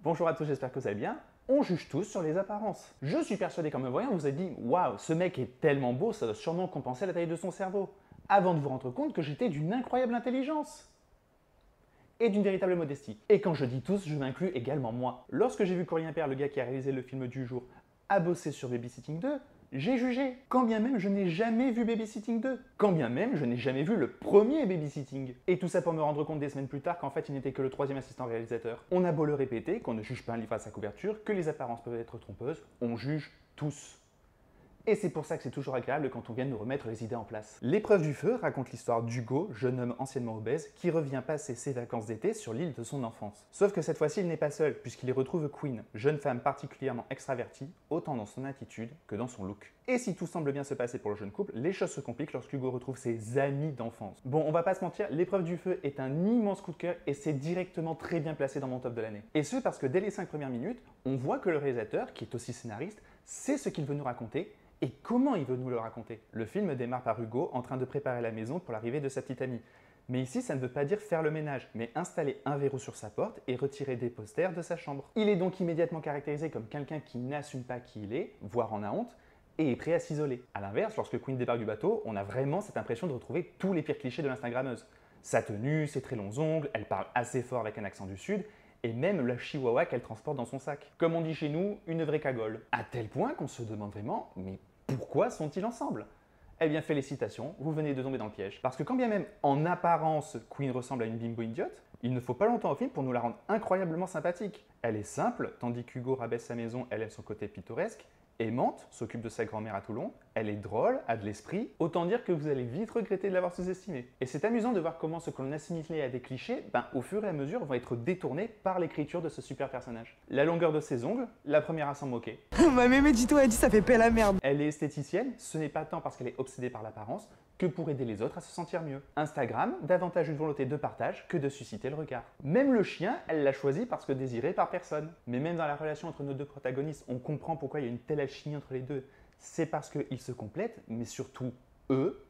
Bonjour à tous, j'espère que vous allez bien. On juge tous sur les apparences. Je suis persuadé qu'en me voyant, vous vous êtes dit « Waouh, ce mec est tellement beau, ça doit sûrement compenser la taille de son cerveau », avant de vous rendre compte que j'étais d'une incroyable intelligence et d'une véritable modestie. Et quand je dis tous, je m'inclus également moi. Lorsque j'ai vu Corinne Impair, le gars qui a réalisé le film du jour, a bossé sur Babysitting 2, j'ai jugé. Quand bien même je n'ai jamais vu Babysitting 2. Quand bien même je n'ai jamais vu le premier Babysitting. Et tout ça pour me rendre compte des semaines plus tard qu'en fait il n'était que le troisième assistant réalisateur. On a beau le répéter, qu'on ne juge pas un livre à sa couverture, que les apparences peuvent être trompeuses, on juge tous. Et c'est pour ça que c'est toujours agréable quand on vient de nous remettre les idées en place. L'épreuve du feu raconte l'histoire d'Hugo, jeune homme anciennement obèse, qui revient passer ses vacances d'été sur l'île de son enfance. Sauf que cette fois-ci, il n'est pas seul, puisqu'il y retrouve Queen, jeune femme particulièrement extravertie, autant dans son attitude que dans son look. Et si tout semble bien se passer pour le jeune couple, les choses se compliquent lorsqu'Hugo retrouve ses amis d'enfance. Bon, on va pas se mentir, l'épreuve du feu est un immense coup de cœur et c'est directement très bien placé dans mon top de l'année. Et ce parce que dès les 5 premières minutes, on voit que le réalisateur, qui est aussi scénariste, sait ce qu'il veut nous raconter et comment il veut nous le raconter. Le film démarre par Hugo en train de préparer la maison pour l'arrivée de sa petite amie. Mais ici, ça ne veut pas dire faire le ménage, mais installer un verrou sur sa porte et retirer des posters de sa chambre. Il est donc immédiatement caractérisé comme quelqu'un qui n'assume pas qui il est, voire en a honte, et est prêt à s'isoler. A l'inverse, lorsque Queen débarque du bateau, on a vraiment cette impression de retrouver tous les pires clichés de l'instagrammeuse. Sa tenue, ses très longs ongles, elle parle assez fort avec un accent du sud, et même la chihuahua qu'elle transporte dans son sac. Comme on dit chez nous, une vraie cagole. À tel point qu'on se demande vraiment, mais pourquoi sont-ils ensemble? Eh bien, félicitations, vous venez de tomber dans le piège. Parce que quand bien même, en apparence, Queen ressemble à une bimbo idiote, il ne faut pas longtemps au film pour nous la rendre incroyablement sympathique. Elle est simple, tandis qu'Hugo rabaisse sa maison, elle a son côté pittoresque. Aimante, s'occupe de sa grand-mère à Toulon, elle est drôle, a de l'esprit, autant dire que vous allez vite regretter de l'avoir sous-estimée. Et c'est amusant de voir comment ce que l'on assimilait à des clichés, au fur et à mesure, vont être détournés par l'écriture de ce super personnage. La longueur de ses ongles, la première à s'en moquer. Ma mémé Dito a dit ça fait paix la merde. Elle est esthéticienne, ce n'est pas tant parce qu'elle est obsédée par l'apparence, que pour aider les autres à se sentir mieux. Instagram, davantage une volonté de partage que de susciter le regard. Même le chien, elle l'a choisi parce que désiré par personne. Mais même dans la relation entre nos deux protagonistes, on comprend pourquoi il y a une telle alchimie entre les deux. C'est parce qu'ils se complètent, mais surtout, eux,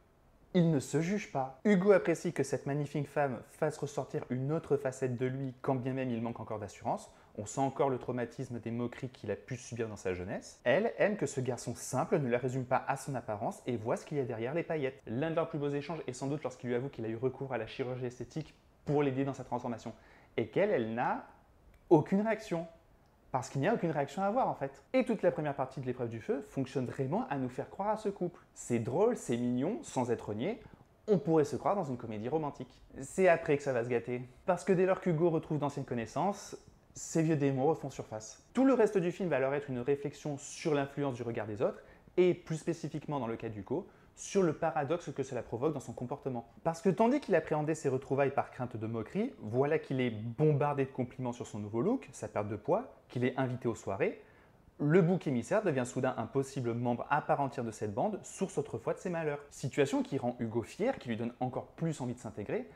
ils ne se jugent pas. Hugo apprécie que cette magnifique femme fasse ressortir une autre facette de lui, quand bien même il manque encore d'assurance. On sent encore le traumatisme des moqueries qu'il a pu subir dans sa jeunesse. Elle aime que ce garçon simple ne la résume pas à son apparence et voit ce qu'il y a derrière les paillettes. L'un de leurs plus beaux échanges est sans doute lorsqu'il lui avoue qu'il a eu recours à la chirurgie esthétique pour l'aider dans sa transformation. Et qu'elle n'a aucune réaction. Parce qu'il n'y a aucune réaction à avoir en fait. Et toute la première partie de l'épreuve du feu fonctionne vraiment à nous faire croire à ce couple. C'est drôle, c'est mignon, sans être niais. On pourrait se croire dans une comédie romantique. C'est après que ça va se gâter. Parce que dès lors qu'Hugo retrouve d'anciennes connaissances, ces vieux démons refont surface. Tout le reste du film va alors être une réflexion sur l'influence du regard des autres, et plus spécifiquement dans le cas d'Hugo, sur le paradoxe que cela provoque dans son comportement. Parce que tandis qu'il appréhendait ses retrouvailles par crainte de moquerie, voilà qu'il est bombardé de compliments sur son nouveau look, sa perte de poids, qu'il est invité aux soirées, le bouc émissaire devient soudain un possible membre à part entière de cette bande, source autrefois de ses malheurs. Situation qui rend Hugo fier, qui lui donne encore plus envie de s'intégrer,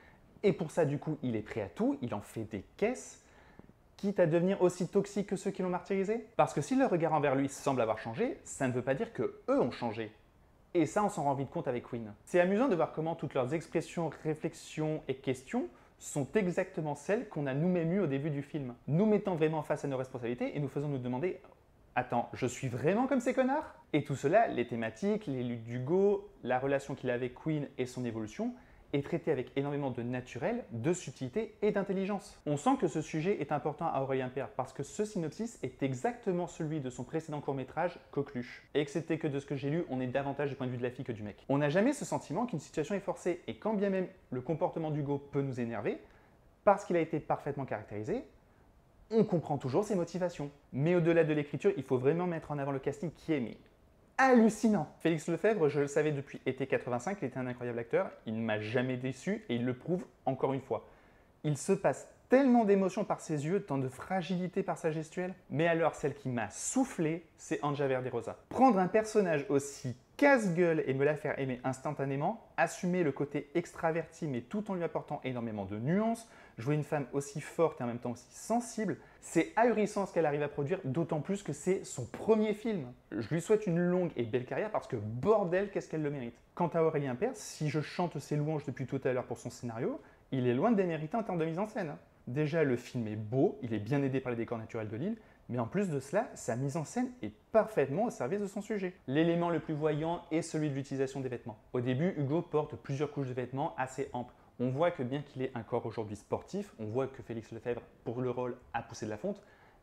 et pour ça du coup il est prêt à tout, il en fait des caisses, quitte à devenir aussi toxique que ceux qui l'ont martyrisé. Parce que si leur regard envers lui semble avoir changé, ça ne veut pas dire que eux ont changé. Et ça, on s'en rend vite compte avec Queen. C'est amusant de voir comment toutes leurs expressions, réflexions et questions sont exactement celles qu'on a nous-mêmes eues au début du film. Nous mettant vraiment face à nos responsabilités et nous faisant nous demander « Attends, je suis vraiment comme ces connards ?» Et tout cela, les thématiques, les luttes d'Hugo, la relation qu'il a avec Queen et son évolution, est traité avec énormément de naturel, de subtilité et d'intelligence. On sent que ce sujet est important à Aurélien Impair parce que ce synopsis est exactement celui de son précédent court-métrage, Coqueluche. Et excepté que de ce que j'ai lu, on est davantage du point de vue de la fille que du mec. On n'a jamais ce sentiment qu'une situation est forcée, et quand bien même le comportement d'Hugo peut nous énerver, parce qu'il a été parfaitement caractérisé, on comprend toujours ses motivations. Mais au-delà de l'écriture, il faut vraiment mettre en avant le casting qui est hallucinant. Félix Lefebvre, je le savais depuis été 85, il était un incroyable acteur, il ne m'a jamais déçu et il le prouve encore une fois. Il se passe tellement d'émotions par ses yeux, tant de fragilité par sa gestuelle. Mais alors, celle qui m'a soufflé, c'est Anja Verderosa. Prendre un personnage aussi casse-gueule et me la faire aimer instantanément, assumer le côté extraverti mais tout en lui apportant énormément de nuances, jouer une femme aussi forte et en même temps aussi sensible, c'est ahurissant ce qu'elle arrive à produire, d'autant plus que c'est son premier film. Je lui souhaite une longue et belle carrière parce que bordel, qu'est-ce qu'elle le mérite. Quant à Aurélien Impair, si je chante ses louanges depuis tout à l'heure pour son scénario, il est loin de démériter en termes de mise en scène. Déjà, le film est beau, il est bien aidé par les décors naturels de l'île, mais en plus de cela, sa mise en scène est parfaitement au service de son sujet. L'élément le plus voyant est celui de l'utilisation des vêtements. Au début, Hugo porte plusieurs couches de vêtements assez amples. On voit que bien qu'il ait un corps aujourd'hui sportif, on voit que Félix Lefebvre, pour le rôle, a poussé de la fonte,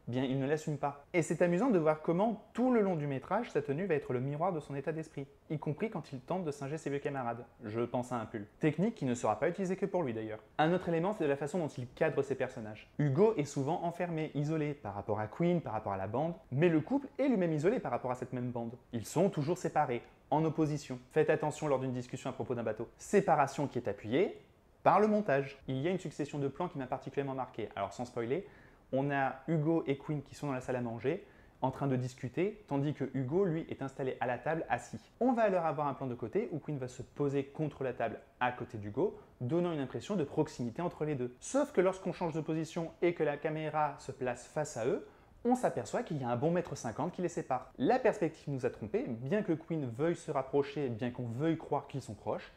bien il ne l'assume pas. Et c'est amusant de voir comment, tout le long du métrage, sa tenue va être le miroir de son état d'esprit, y compris quand il tente de singer ses vieux camarades. Je pense à un pull. Technique qui ne sera pas utilisée que pour lui d'ailleurs. Un autre élément, c'est de la façon dont il cadre ses personnages. Hugo est souvent enfermé, isolé, par rapport à Queen, par rapport à la bande, mais le couple est lui-même isolé par rapport à cette même bande. Ils sont toujours séparés, en opposition. Faites attention lors d'une discussion à propos d'un bateau. Séparation qui est appuyée par le montage. Il y a une succession de plans qui m'a particulièrement marqué. Alors sans spoiler, on a Hugo et Queen qui sont dans la salle à manger, en train de discuter, tandis que Hugo, lui, est installé à la table, assis. On va alors avoir un plan de côté où Queen va se poser contre la table à côté d'Hugo, donnant une impression de proximité entre les deux. Sauf que lorsqu'on change de position et que la caméra se place face à eux, on s'aperçoit qu'il y a un bon 1,50 m qui les sépare. La perspective nous a trompés, bien que Queen veuille se rapprocher, bien qu'on veuille croire qu'ils sont proches,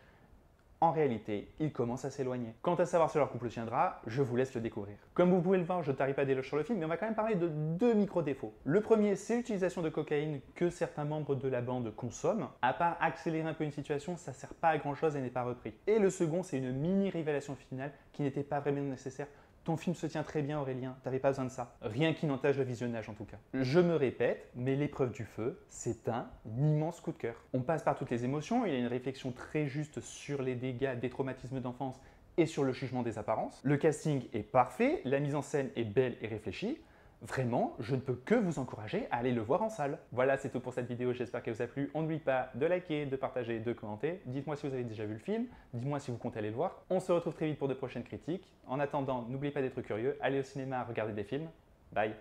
en réalité, ils commencent à s'éloigner. Quant à savoir si leur couple tiendra, je vous laisse le découvrir. Comme vous pouvez le voir, je ne tarie pas d'éloges sur le film, mais on va quand même parler de deux micro-défauts. Le premier, c'est l'utilisation de cocaïne que certains membres de la bande consomment. À part accélérer un peu une situation, ça ne sert pas à grand chose et n'est pas repris. Et le second, c'est une mini-révélation finale qui n'était pas vraiment nécessaire. Ton film se tient très bien Aurélien, t'avais pas besoin de ça. Rien qui n'entache le visionnage en tout cas. Je me répète, mais L'épreuve du feu, c'est un immense coup de cœur. On passe par toutes les émotions, il y a une réflexion très juste sur les dégâts des traumatismes d'enfance et sur le jugement des apparences. Le casting est parfait, la mise en scène est belle et réfléchie. Vraiment, je ne peux que vous encourager à aller le voir en salle. Voilà, c'est tout pour cette vidéo, j'espère qu'elle vous a plu. On n'oublie pas de liker, de partager, de commenter. Dites-moi si vous avez déjà vu le film, dites-moi si vous comptez aller le voir. On se retrouve très vite pour de prochaines critiques. En attendant, n'oubliez pas d'être curieux, allez au cinéma, regarder des films. Bye.